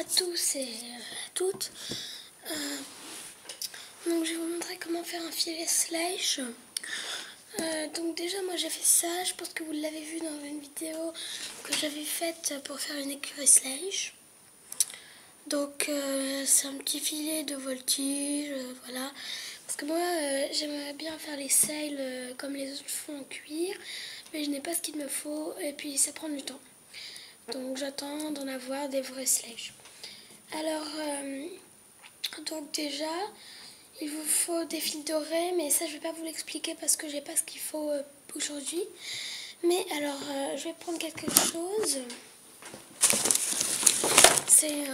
à tous et à toutes. Donc je vais vous montrer comment faire un filet slash. Donc déjà moi j'ai fait ça, je pense que vous l'avez vu dans une vidéo que j'avais faite pour faire une écurie slash. Donc c'est un petit filet de voltige, voilà. Parce que moi j'aimerais bien faire les sails comme les autres font en cuir, mais je n'ai pas ce qu'il me faut et puis ça prend du temps. Donc j'attends d'en avoir des vrais slash. Alors donc déjà il vous faut des fils dorés, mais ça je vais pas vous l'expliquer parce que j'ai pas ce qu'il faut aujourd'hui. Mais alors je vais prendre quelque chose. C'est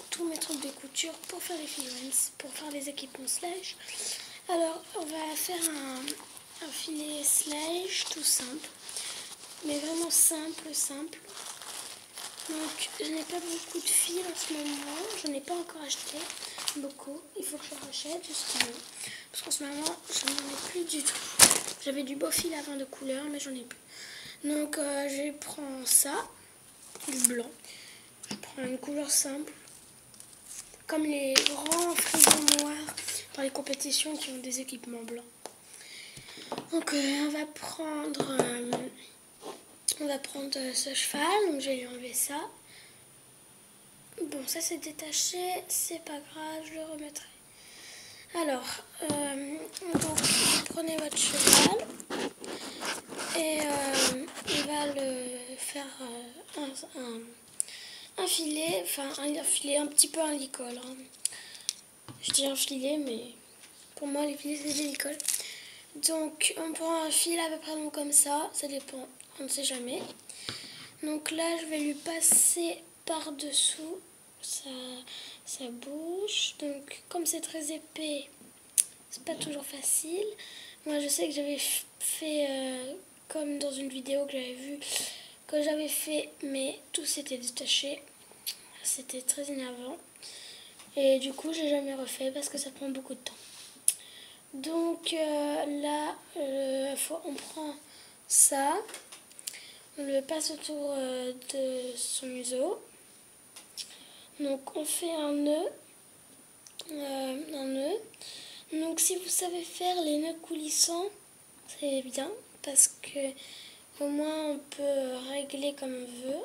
tous mes trucs de couture pour faire les figurines, pour faire les équipements slash. Alors on va faire un filet slash tout simple, mais vraiment simple. Donc je n'ai pas beaucoup de fils en ce moment, je n'ai pas encore acheté beaucoup, il faut que je rachète justement, parce qu'en ce moment je n'en ai plus du tout. J'avais du beau fil avant de couleur, mais j'en ai plus. Donc je prends ça, du blanc, je prends une couleur simple, comme les grands frisons noirs dans les compétitions qui ont des équipements blancs. Donc on va prendre ce cheval, donc je vais lui enlever ça. Bon, ça c'est détaché, c'est pas grave, je le remettrai. Alors, donc vous prenez votre cheval et il va le faire un filet, enfin un filet, un petit peu un licol. Hein. Je dis un filet, mais pour moi les filets c'est des licols. Donc on prend un fil à peu près long comme ça dépend, on ne sait jamais. Donc là je vais lui passer par-dessous sa bouche. Donc comme c'est très épais, c'est pas toujours facile. Moi je sais que j'avais fait comme dans une vidéo que j'avais vue, que j'avais fait, mais tout s'était détaché. C'était très énervant. Et du coup j'ai jamais refait parce que ça prend beaucoup de temps. Donc là, on prend ça, on le passe autour de son museau. Donc on fait un nœud. Donc si vous savez faire les nœuds coulissants, c'est bien parce que au moins on peut régler comme on veut.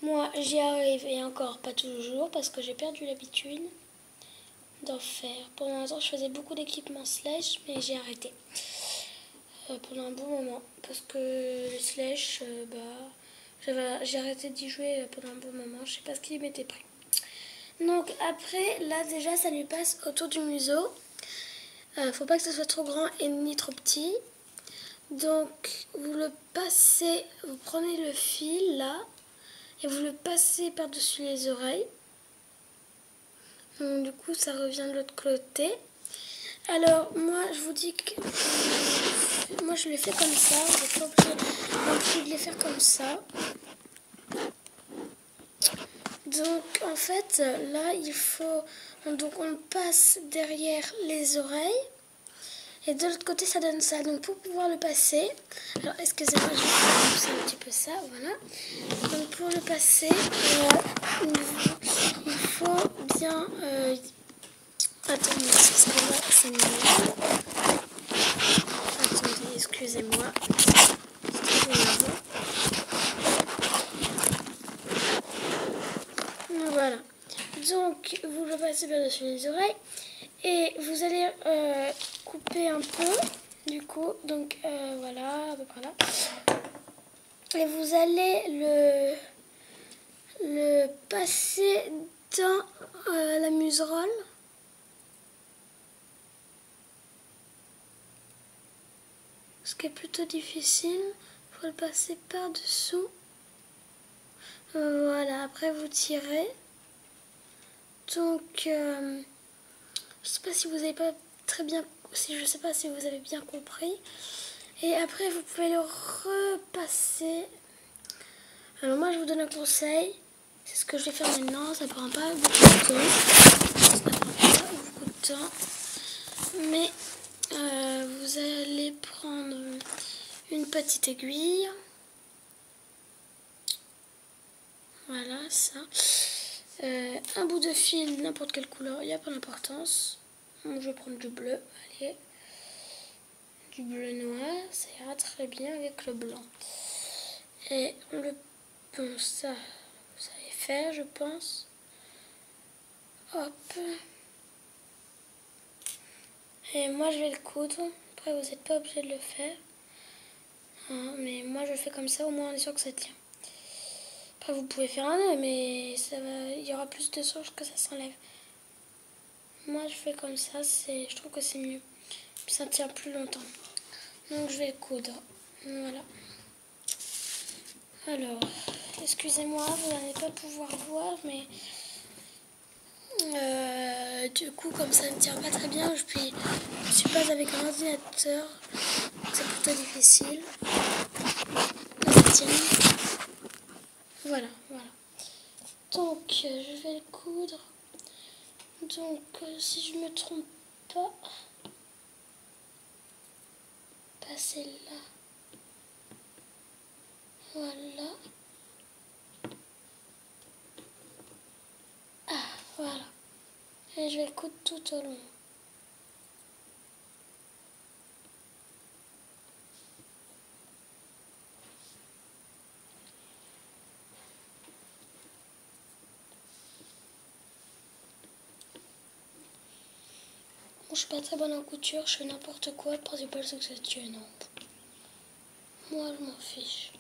Moi j'y arrive et encore pas toujours parce que j'ai perdu l'habitude d'en faire. Pendant un temps je faisais beaucoup d'équipements slash, mais j'ai arrêté pendant un bon moment parce que le slash, j'ai arrêté d'y jouer pendant un bon moment. Je sais pas ce qu'il m'était pris. Donc après là déjà ça lui passe autour du museau. Faut pas que ce soit trop grand et ni trop petit. Donc vous le passez, vous prenez le fil là et vous le passez par-dessus les oreilles. Donc du coup ça revient de l'autre côté. Alors moi je vous dis que moi je l'ai fait comme ça, vous n'êtes pas obligé de les faire comme ça. Donc en fait là il faut, donc on passe derrière les oreilles et de l'autre côté ça donne ça. Donc pour pouvoir le passer, alors excusez-moi je vais pousser un petit peu ça, voilà. Donc pour le passer il faut bien attendez, excusez-moi, c'est mieux. Attendez, excusez-moi. Voilà. Donc vous le passez par-dessus les oreilles et vous allez couper un peu du coup. Donc voilà, à peu près là. Et vous allez le passer dans la muserolle. Ce qui est plutôt difficile, il faut le passer par-dessous. Voilà, après vous tirez. Donc, je sais pas si vous avez pas très bien, je sais pas si vous avez bien compris. Et après vous pouvez le repasser. Alors moi je vous donne un conseil, c'est ce que je vais faire maintenant. Ça prend pas beaucoup de temps. Mais vous allez prendre une petite aiguille. Voilà, ça. Un bout de fil, n'importe quelle couleur, il n'y a pas d'importance. Je vais prendre du bleu, allez. Du bleu noir, ça ira très bien avec le blanc. Et bon, ça est fait, je pense. Hop. Et moi, je vais le coudre. Après, vous n'êtes pas obligé de le faire. Hein, mais moi, je le fais comme ça, au moins on est sûr que ça tient. Après, vous pouvez faire un nœud, mais il y aura plus de chances que ça s'enlève. Moi, je fais comme ça, je trouve que c'est mieux. Puis ça tient plus longtemps. Donc, je vais le coudre. Voilà. Alors, excusez-moi, vous n'allez pas pouvoir voir, mais du coup, comme ça ne tient pas très bien, je suis pas avec un ordinateur, c'est plutôt difficile. Ça tient. Voilà. Donc, je vais le coudre. Donc, si je me trompe pas, passer là. Voilà. Ah, voilà. Et je vais le coudre tout au long. Bon, je suis pas très bonne en couture, je fais n'importe quoi, le principal c'est que ça tienne. Moi, je m'en fiche.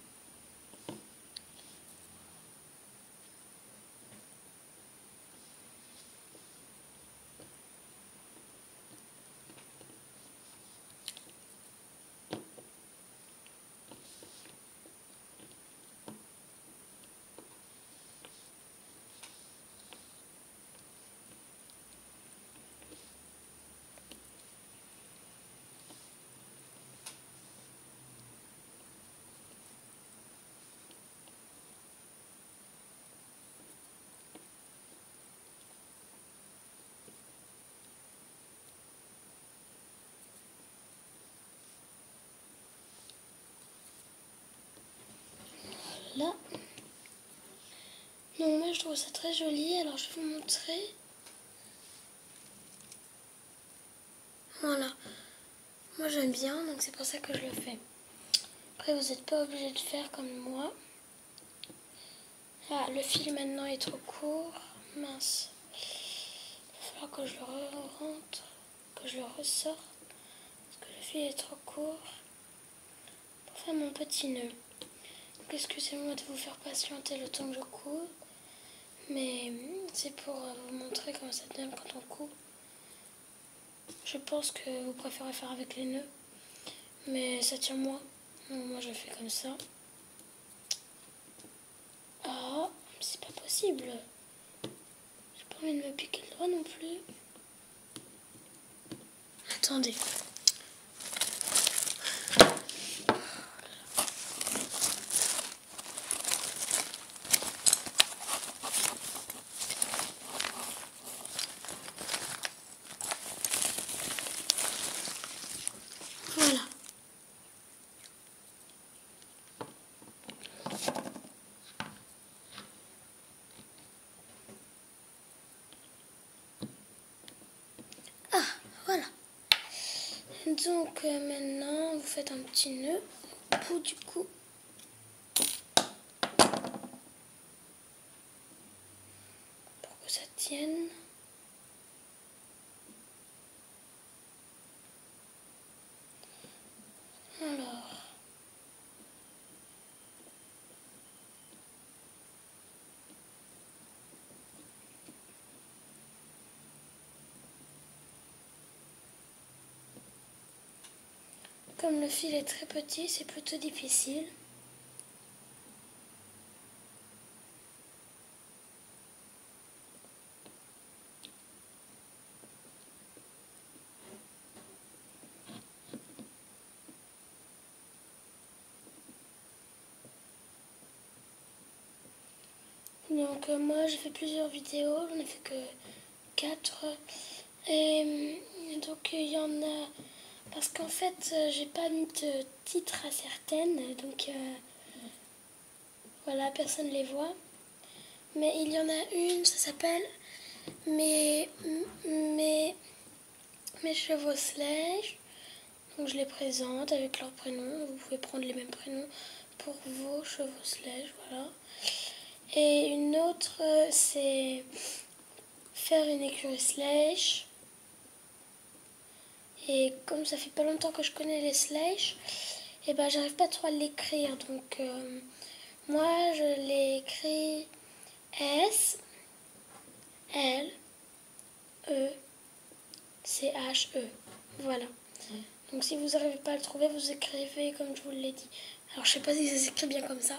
Là. Non, moi je trouve ça très joli, alors je vais vous montrer. Voilà. Moi j'aime bien, donc c'est pour ça que je le fais. Après, vous n'êtes pas obligé de faire comme moi. Ah, le fil maintenant est trop court. Mince. Il va falloir que je le rentre, que je le ressorte. Parce que le fil est trop court. Pour faire mon petit nœud. Donc excusez-moi de vous faire patienter le temps que je couds. Mais c'est pour vous montrer comment ça donne quand on coud. Je pense que vous préférez faire avec les nœuds. Mais ça tient moins. Donc moi je fais comme ça. Ah, c'est pas possible. J'ai pas envie de me piquer le doigt non plus. Attendez. Voilà. Ah, voilà. Donc maintenant, vous faites un petit nœud au bout du cou. Pour que ça tienne. Alors. Comme le fil est très petit, c'est plutôt difficile. Donc moi j'ai fait plusieurs vidéos, j'en ai fait que 4. Et donc il y en a... Parce qu'en fait j'ai pas mis de titre à certaines, donc voilà, personne les voit. Mais il y en a une, ça s'appelle mes chevaux Sledge. Donc je les présente avec leurs prénoms. Vous pouvez prendre les mêmes prénoms pour vos chevaux Sledge, voilà. Et une autre, c'est faire une écurie Sledge. Et comme ça fait pas longtemps que je connais les Sledge, et ben j'arrive pas trop à l'écrire. Donc moi je l'écris S L E C H E. Voilà. Donc si vous n'arrivez pas à le trouver, vous écrivez comme je vous l'ai dit. Alors je sais pas si ça s'écrit bien comme ça.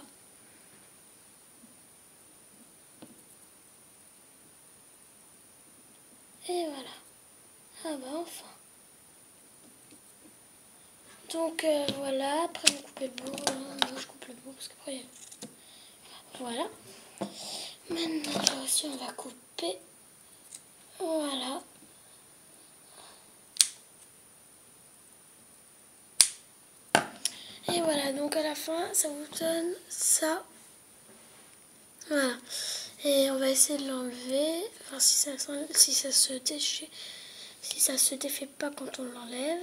Et voilà. Ah bah enfin. Donc voilà, après vous coupez le bout. Moi je coupe le bout parce qu'après... Voilà. Maintenant là aussi on va couper. Voilà. Et voilà, donc à la fin, ça vous donne ça. Voilà. Et on va essayer de l'enlever. Enfin, si ça se défait pas quand on l'enlève.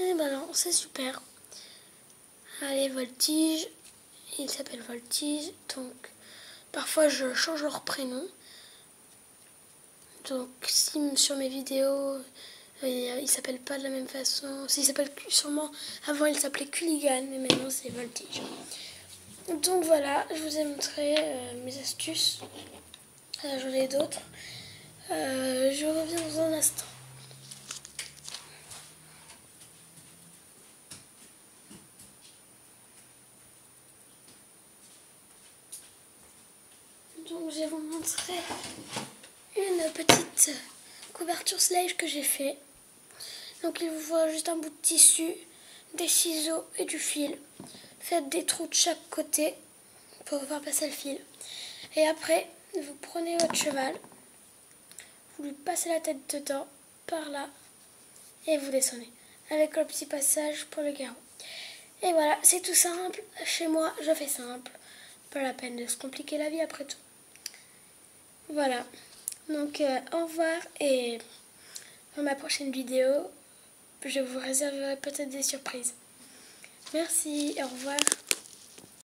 Et ben non, c'est super. Allez, Voltige. Il s'appelle Voltige. Donc, parfois je change leur prénom. Donc, si sur mes vidéos, il s'appelle pas de la même façon. S'il s'appelle sûrement, avant il s'appelait Culligan, mais maintenant c'est Voltige. Donc voilà, je vous ai montré mes astuces. J'en ai d'autres. Je reviens dans un instant. Donc je vais vous montrer une petite couverture Sledge que j'ai fait. Donc il vous faut juste un bout de tissu, des ciseaux et du fil. Faites des trous de chaque côté pour pouvoir passer le fil. Et après, vous prenez votre cheval, vous lui passez la tête dedans, par là, et vous descendez. Avec le petit passage pour le garrot. Et voilà, c'est tout simple. Chez moi, je fais simple. Pas la peine de se compliquer la vie après tout. Voilà. Donc, au revoir et dans ma prochaine vidéo, je vous réserverai peut-être des surprises. Merci, au revoir.